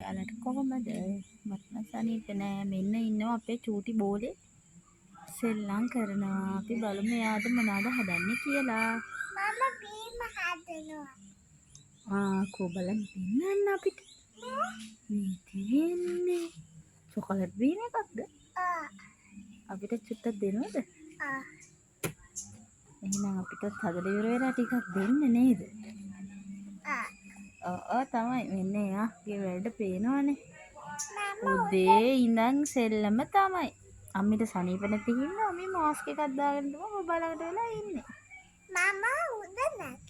යාලට කොහොමද? මට නම් සනීප නෑ. මෙන්න ඉන්නවා අපේ චූටි බෝලේ සෙල්ලම් කරනවා. අපි බලමු එයාට මොනවද හදන්නේ කියලා. මම බීම හදනවා. කෝ බලන්න පෙන්නන්න අපිට. මේ තියෙන්නේ චොකලට් බීම එකක්ද? අපිට චුට්ටක් දෙනවද? එහෙනම් අපිටත් හදලා ඉවර වෙලා ටිකක් දෙන්න නේද? ඔව් තමයි. මෙන්න එයාගේ වැඩ පේනවනේ. උදේ ඉඳන් සෙල්ලම තමයි. අම්මිට සනීප නැති හින්දා අම්මි මාස්ක් එකක් දාගෙන තමයි මොබයිල් එකට වෙලා ඉන්නේ. මම උද නැත්.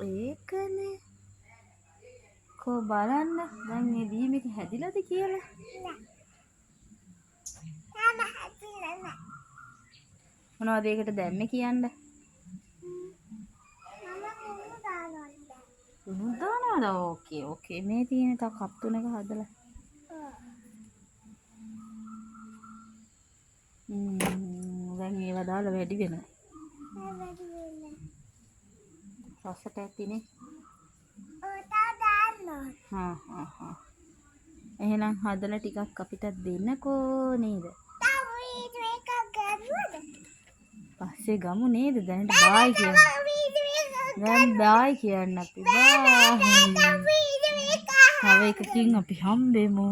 ඒකනේ. කෝ බලන්න දැන් මේ බීම එක හැදිලාද කියලා. තාම හැදිලා නැහැ. මොනවද ඒකට දැම්මේ කියන්න. මම කුණු දානවා. උණු දානවද? ඕකේ. මේ තියෙන තව කප් තුනක හදලා. දැන් ඒවා දාලා වැඩි වෙනවා. වැඩි වෙන්නේ. රසට ඇතිනේ. තා දාන්න. එහෙනම් හදලා ටිකක් අපිටත් දෙන්නකෝ නේද? තා වීඩියෝ එකක් ගන්නවද? පස්සේ ගමු නේද? දැනට බායි කියන්න. දැන් බායි කියන්න අපි. බායි. තව එකකින් අපි හම්බෙමු.